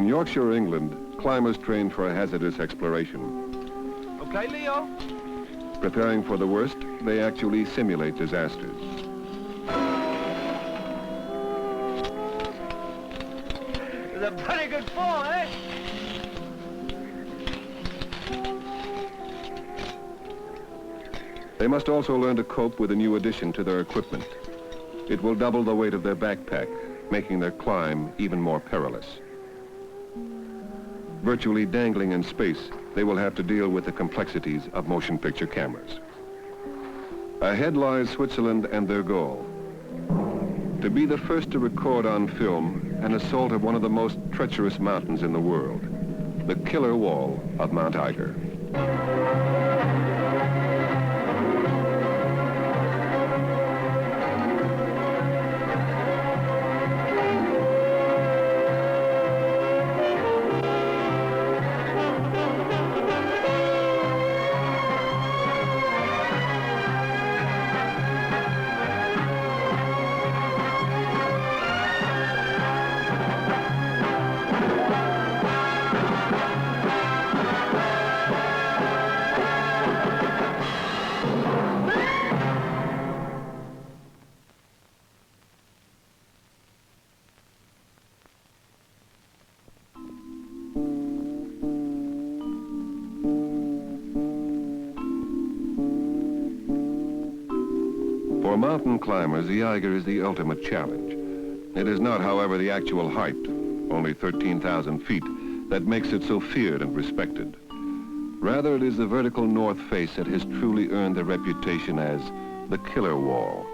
In Yorkshire, England, climbers train for a hazardous exploration. Okay, Leo. Preparing for the worst, they actually simulate disasters. It's a pretty good fall, eh? They must also learn to cope with a new addition to their equipment. It will double the weight of their backpack, making their climb even more perilous. Virtually dangling in space, they will have to deal with the complexities of motion picture cameras. Ahead lies Switzerland and their goal: to be the first to record on film an assault of one of the most treacherous mountains in the world, the killer wall of Mount Eiger. For mountain climbers, the Eiger is the ultimate challenge. It is not, however, the actual height, only 13,000 feet, that makes it so feared and respected. Rather, it is the vertical north face that has truly earned the reputation as the killer wall.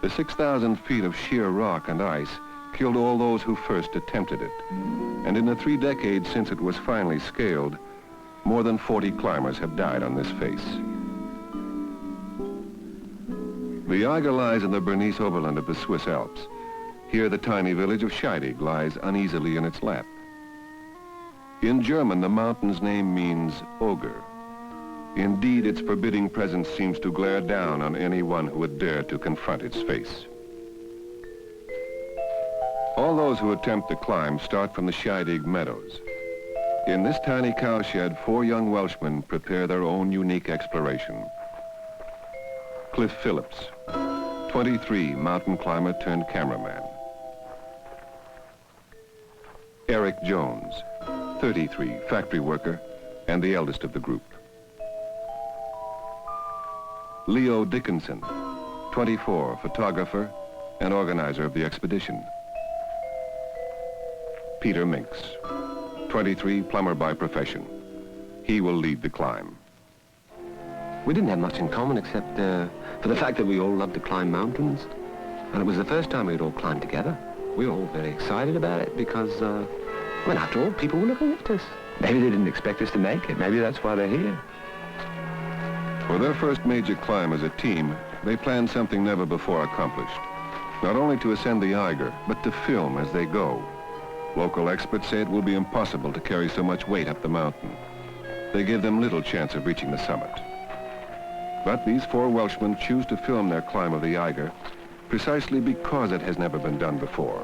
The 6,000 feet of sheer rock and ice killed all those who first attempted it. And in the 3 decades since it was finally scaled, more than 40 climbers have died on this face. The Eiger lies in the Bernese Oberland of the Swiss Alps. Here, the tiny village of Scheidegg lies uneasily in its lap. In German, the mountain's name means ogre. Indeed, its forbidding presence seems to glare down on anyone who would dare to confront its face. All those who attempt the climb start from the Scheidegg meadows. In this tiny cowshed, 4 young Welshmen prepare their own unique exploration. Cliff Phillips, 23, mountain climber turned cameraman. Eric Jones, 33, factory worker and the eldest of the group. Leo Dickinson, 24, photographer and organizer of the expedition. Peter Minks, 23, plumber by profession. He will lead the climb. We didn't have much in common except for the fact that we all loved to climb mountains. And it was the first time we'd all climbed together. We were all very excited about it because, well, after all, people were looking at us. Maybe they didn't expect us to make it. Maybe that's why they're here. For their first major climb as a team, they planned something never before accomplished. Not only to ascend the Eiger, but to film as they go. Local experts say it will be impossible to carry so much weight up the mountain. They give them little chance of reaching the summit. But these 4 Welshmen choose to film their climb of the Eiger precisely because it has never been done before.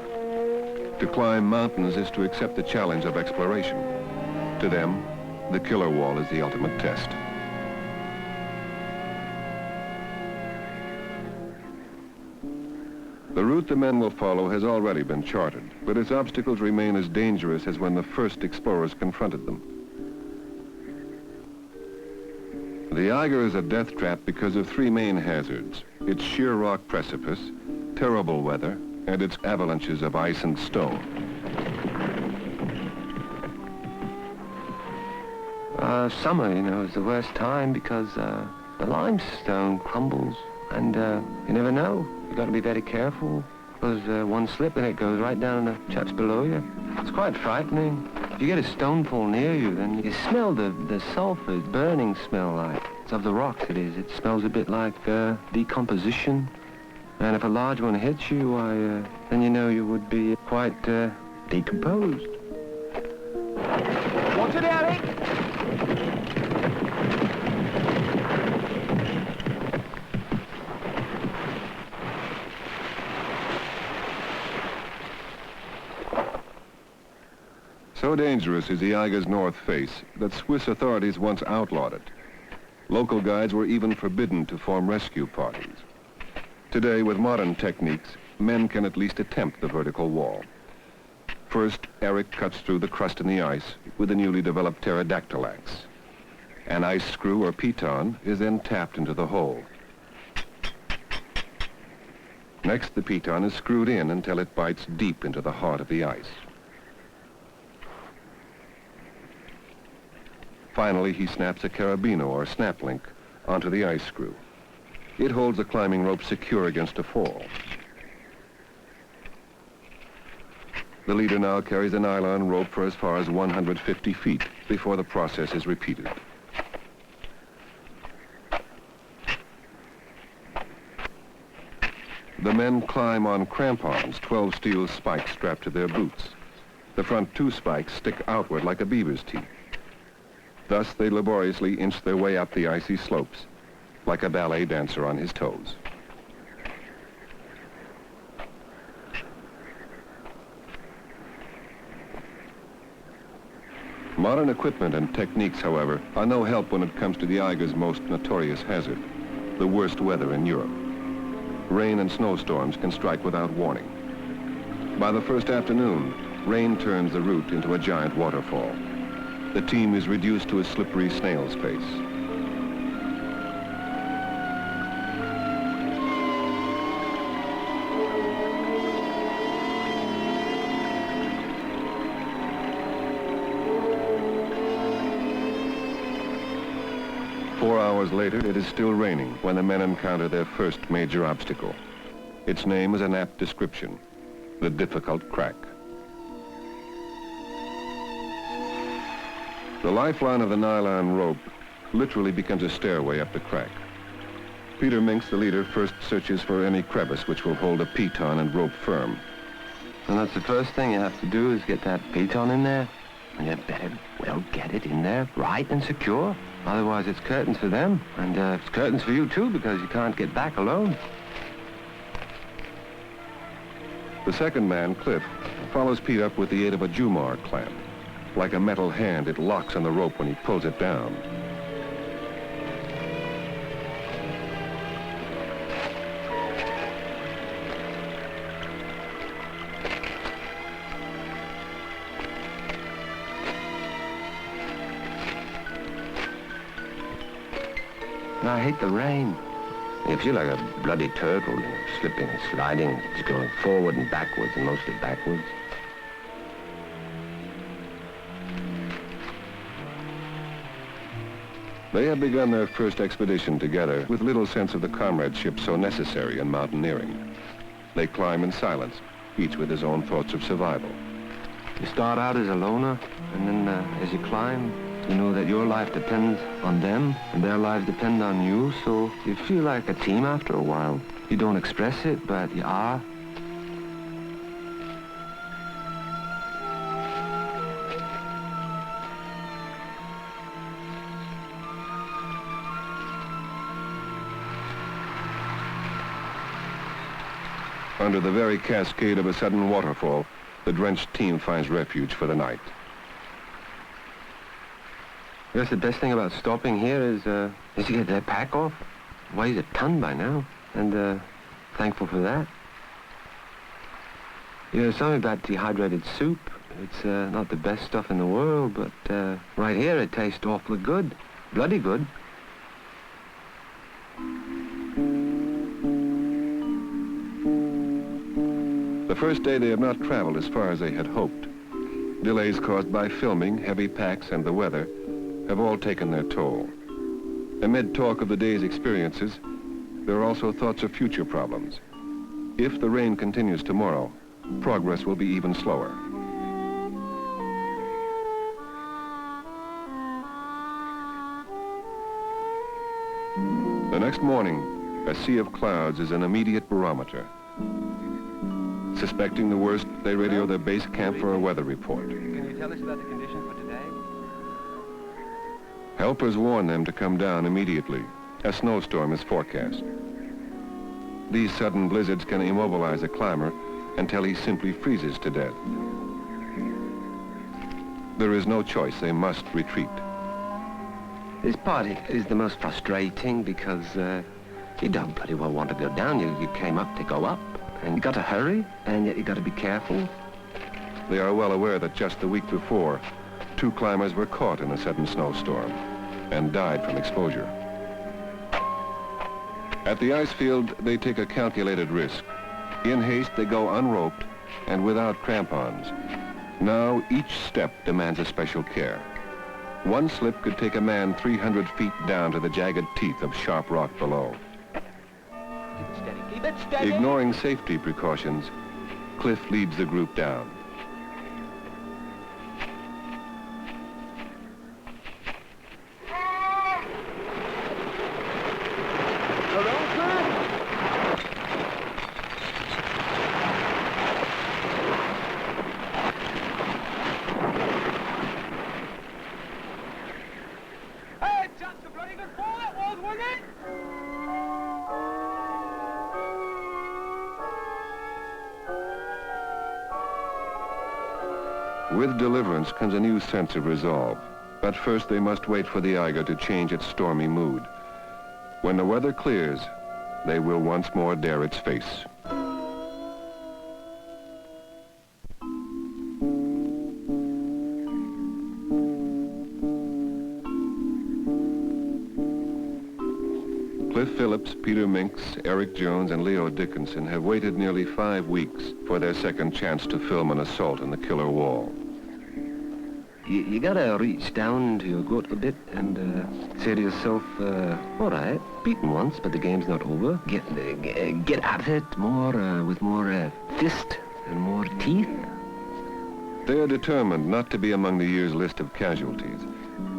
To climb mountains is to accept the challenge of exploration. To them, the killer wall is the ultimate test. The route the men will follow has already been charted, but its obstacles remain as dangerous as when the first explorers confronted them. The Eiger is a death trap because of 3 main hazards: its sheer rock precipice, terrible weather, and its avalanches of ice and stone. Summer, you know, is the worst time because the limestone crumbles and you never know. You've got to be very careful because one slip and it goes right down the chaps below you. It's quite frightening. If you get a stone fall near you, then you smell the sulfur, burning smell like. It's of the rocks, it is. It smells a bit like decomposition. And if a large one hits you, why, then you know you would be quite decomposed. Watch it, Eric! So So dangerous is the Eiger's north face that Swiss authorities once outlawed it. Local guides were even forbidden to form rescue parties. Today, with modern techniques, men can at least attempt the vertical wall. First, Eric cuts through the crust in the ice with a newly developed pterodactyl axe. An ice screw or piton is then tapped into the hole. Next, the piton is screwed in until it bites deep into the heart of the ice. Finally, he snaps a carabiner or snap link onto the ice screw. It holds the climbing rope secure against a fall. The leader now carries a nylon rope for as far as 150 feet before the process is repeated. The men climb on crampons, 12 steel spikes strapped to their boots. The front 2 spikes stick outward like a beaver's teeth. Thus, they laboriously inch their way up the icy slopes, like a ballet dancer on his toes. Modern equipment and techniques, however, are no help when it comes to the Eiger's most notorious hazard, the worst weather in Europe. Rain and snowstorms can strike without warning. By the first afternoon, rain turns the route into a giant waterfall. The team is reduced to a slippery snail's pace. Four hours later, it is still raining when the men encounter their first major obstacle. Its name is an apt description, the difficult crack. The lifeline of the nylon rope literally becomes a stairway up the crack. Peter Minks, the leader, first searches for any crevice which will hold a piton and rope firm. And that's the first thing you have to do is get that piton in there. And you better, well, get it in there right and secure. Otherwise, it's curtains for them. And it's curtains for you, too, because you can't get back alone. The second man, Cliff, follows Pete up with the aid of a Jumar clamp. Like a metal hand, it locks on the rope when he pulls it down. I hate the rain. You feel like a bloody turtle, you know, slipping and sliding. It's going forward and backwards, and mostly backwards. They have begun their first expedition together with little sense of the comradeship so necessary in mountaineering. They climb in silence, each with his own thoughts of survival. You start out as a loner, and then as you climb, you know that your life depends on them, and their lives depend on you, so you feel like a team after a while. You don't express it, but you are. Under the very cascade of a sudden waterfall, the drenched team finds refuge for the night. Yes, the best thing about stopping here is to get their pack off. It weighs a ton by now, and thankful for that. You know, something about dehydrated soup. It's not the best stuff in the world, but right here it tastes awfully good. Bloody good. The first day they have not traveled as far as they had hoped. Delays caused by filming, heavy packs, and the weather have all taken their toll. Amid talk of the day's experiences, there are also thoughts of future problems. If the rain continues tomorrow, progress will be even slower. The next morning, a sea of clouds is an immediate barometer. Suspecting the worst, they radio their base camp for a weather report. Can you tell us about the conditions for today? Helpers warn them to come down immediately. A snowstorm is forecast. These sudden blizzards can immobilize a climber until he simply freezes to death. There is no choice. They must retreat. This part is the most frustrating because you don't bloody well want to go down. You came up to go up, and you got to hurry, and yet you got to be careful. They are well aware that just the week before, 2 climbers were caught in a sudden snowstorm and died from exposure. At the ice field, they take a calculated risk. In haste, they go unroped and without crampons. Now, each step demands a special care. One slip could take a man 300 feet down to the jagged teeth of sharp rock below. Keep it steady. Keep it steady. Ignoring safety precautions, Cliff leads the group down. With deliverance comes a new sense of resolve. But first they must wait for the Eiger to change its stormy mood. When the weather clears, they will once more dare its face. Cliff Phillips, Peter Minks, Eric Jones, and Leo Dickinson have waited nearly 5 weeks for their second chance to film an assault on the killer wall. You gotta reach down to your gut a bit and say to yourself, all right, beaten once, but the game's not over. Get at it more with more fist and more teeth. They are determined not to be among the year's list of casualties.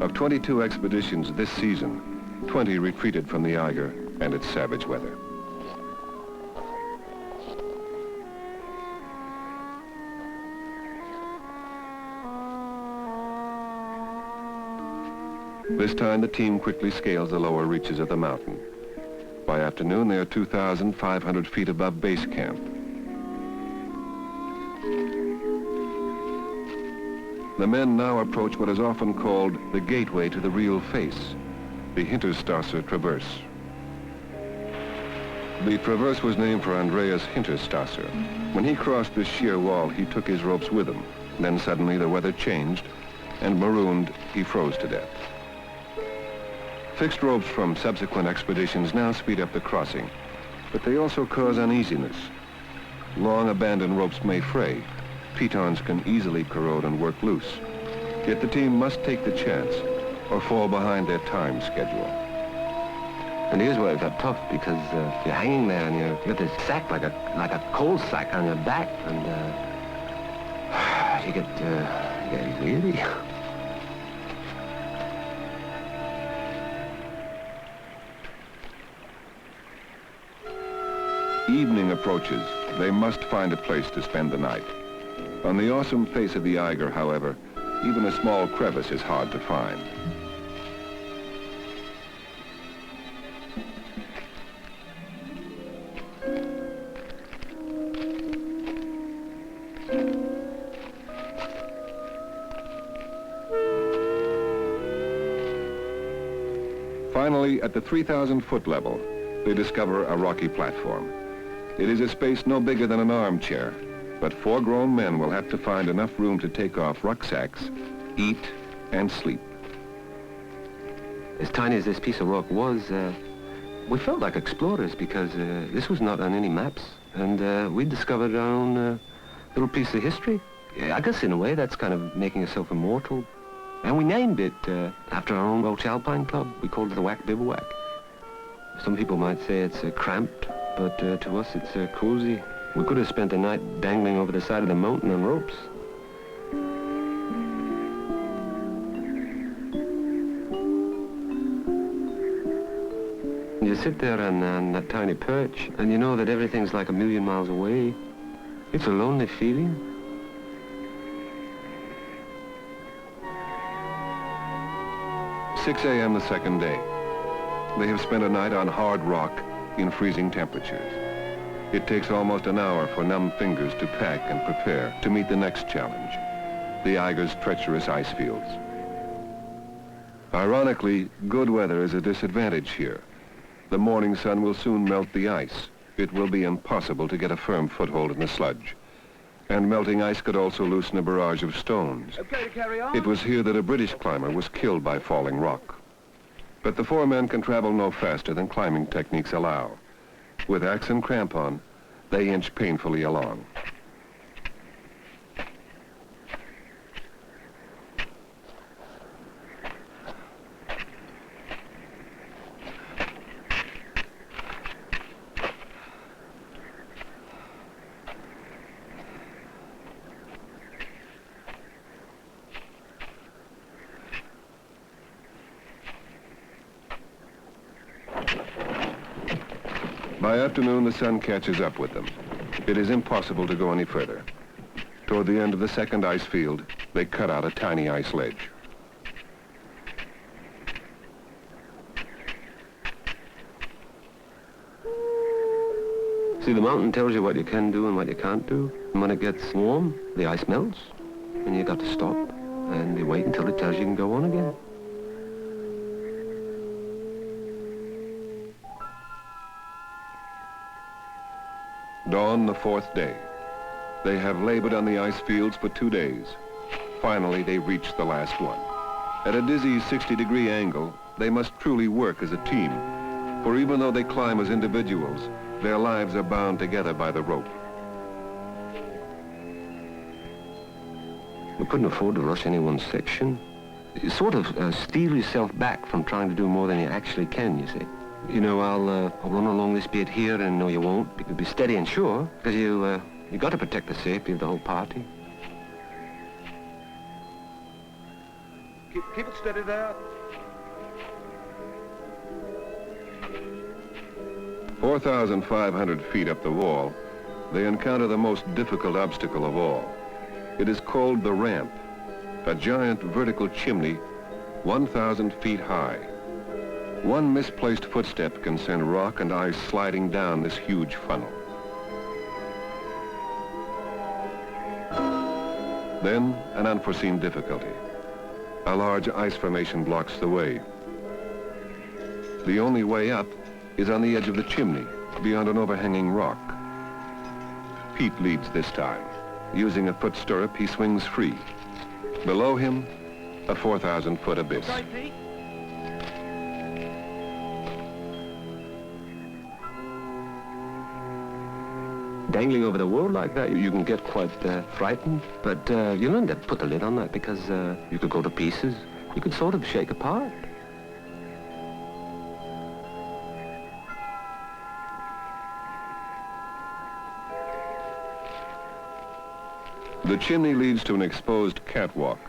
Of 22 expeditions this season, 20 retreated from the Eiger and its savage weather. This time, the team quickly scales the lower reaches of the mountain. By afternoon, they are 2,500 feet above base camp. The men now approach what is often called the gateway to the real face, the Hinterstrasse Traverse. The traverse was named for Andreas Hinterstrasse. When he crossed this sheer wall, he took his ropes with him. Then suddenly the weather changed, and marooned, he froze to death. Fixed ropes from subsequent expeditions now speed up the crossing, but they also cause uneasiness. Long abandoned ropes may fray. Pitons can easily corrode and work loose. Yet the team must take the chance or fall behind their time schedule. And here's where it got tough, because you're hanging there and you got this sack like a coal sack on your back, and you get weary. Evening approaches. They must find a place to spend the night. On the awesome face of the Eiger, however, even a small crevice is hard to find. Finally, at the 3,000-foot level, they discover a rocky platform. It is a space no bigger than an armchair, but 4 grown men will have to find enough room to take off rucksacks, eat, and sleep. As tiny as this piece of rock was, we felt like explorers, because this was not on any maps, and we discovered our own little piece of history. I guess in a way that's kind of making yourself immortal. And we named it after our own Welsh Alpine Club. We called it the Whack Bivouac. Some people might say it's cramped, but to us it's cozy. We could have spent the night dangling over the side of the mountain on ropes. You sit there on that tiny perch, and you know that everything's like a million miles away. It's a lonely feeling. "6 a.m. the second day. They have spent a night on hard rock in freezing temperatures. It takes almost an hour for numb fingers to pack and prepare to meet the next challenge. the Eiger's treacherous ice fields. Ironically, good weather is a disadvantage here. The morning sun will soon melt the ice. It will be impossible to get a firm foothold in the sludge. And melting ice could also loosen a barrage of stones. Okay to carry on? It was here that a British climber was killed by falling rock. But the four men can travel no faster than climbing techniques allow. With axe and crampon, they inch painfully along. By afternoon, the sun catches up with them. It is impossible to go any further. Toward the end of the second ice field, they cut out a tiny ice ledge. See, the mountain tells you what you can do and what you can't do. And when it gets warm, the ice melts, and you got to stop, and you wait until it tells you can go on again. Dawn the fourth day. They have labored on the ice fields for 2 days. Finally, they reach the last one. At a dizzy 60-degree angle, they must truly work as a team. For even though they climb as individuals, their lives are bound together by the rope. We couldn't afford to rush any one section. You sort of steal yourself back from trying to do more than you actually can, you see. You know, I'll run along this bit here, and no, you won't. You can be steady and sure, because you got to protect the safety of the whole party. Keep it steady there. 4,500 feet up the wall, they encounter the most difficult obstacle of all. It is called the ramp, a giant vertical chimney 1,000 feet high. One misplaced footstep can send rock and ice sliding down this huge funnel. Then, an unforeseen difficulty. A large ice formation blocks the way. The only way up is on the edge of the chimney, beyond an overhanging rock. Pete leads this time. Using a foot stirrup, he swings free. Below him, a 4,000-foot abyss. Okay, Pete. Dangling over the world like that, you can get quite frightened. But you learn to put the lid on that, because you could go to pieces. You could sort of shake apart. The chimney leads to an exposed catwalk.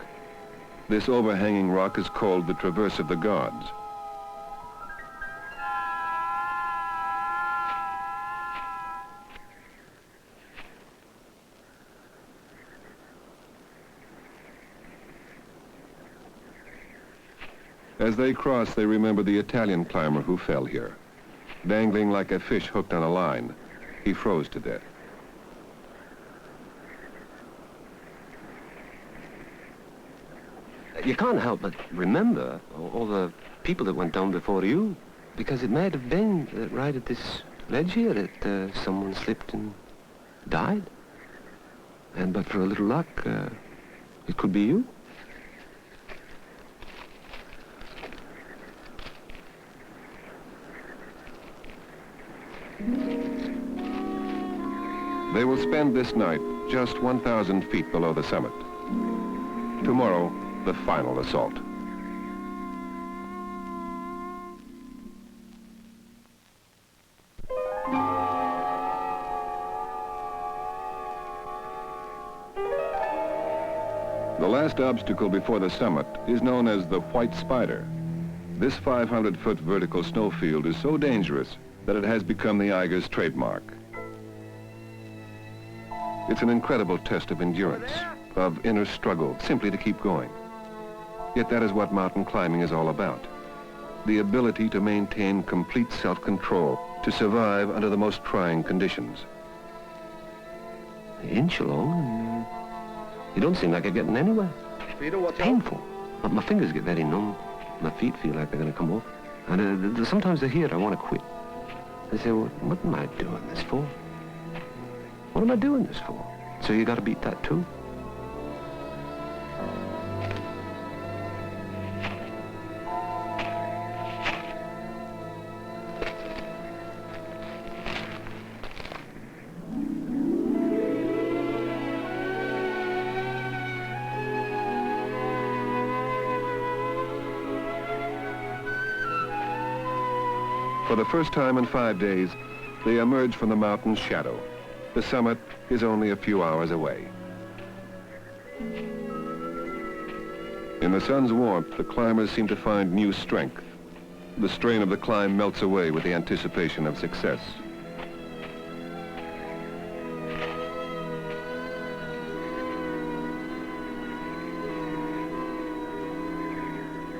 This overhanging rock is called the Traverse of the Gods. As they cross, they remember the Italian climber who fell here. Dangling like a fish hooked on a line, he froze to death. You can't help but remember all the people that went down before you, because it might have been that right at this ledge here that someone slipped and died. And but for a little luck, it could be you. They will spend this night just 1,000 feet below the summit. Tomorrow, the final assault. The last obstacle before the summit is known as the White Spider. This 500-foot vertical snowfield is so dangerous that it has become the Eiger's trademark. It's an incredible test of endurance, of inner struggle, simply to keep going. Yet that is what mountain climbing is all about. The ability to maintain complete self-control, to survive under the most trying conditions. You inch along, and You don't seem like you're getting anywhere. Peter, what's Painful. My fingers get very numb. My feet feel like they're going to come off. And sometimes I hear I want to quit. I say, well, what am I doing this for? What am I doing this for? So you got to beat that too. For the first time in 5 days, they emerge from the mountain's shadow. The summit is only a few hours away. In the sun's warmth, the climbers seem to find new strength. The strain of the climb melts away with the anticipation of success.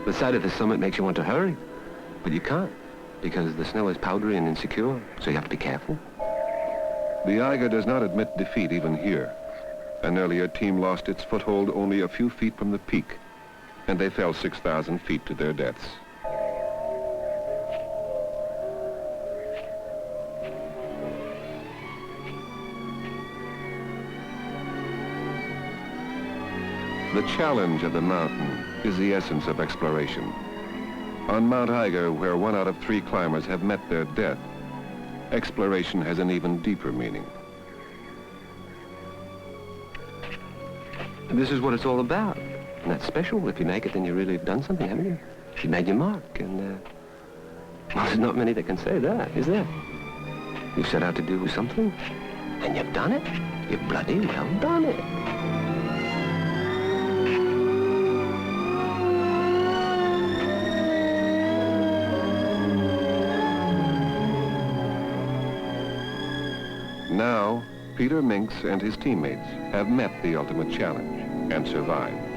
The sight of the summit makes you want to hurry, but you can't, because the snow is powdery and insecure, so you have to be careful. The Eiger does not admit defeat even here. An earlier team lost its foothold only a few feet from the peak, and they fell 6,000 feet to their deaths. The challenge of the mountain is the essence of exploration. On Mount Eiger, where 1 out of 3 climbers have met their death, exploration has an even deeper meaning. This is what it's all about. And that's special. If you make it, then you really have done something, haven't you? You made your mark, and well, there's not many that can say that, is there? You set out to do something, and you've done it. You've bloody well done it. Now, Peter Minks and his teammates have met the ultimate challenge and survived.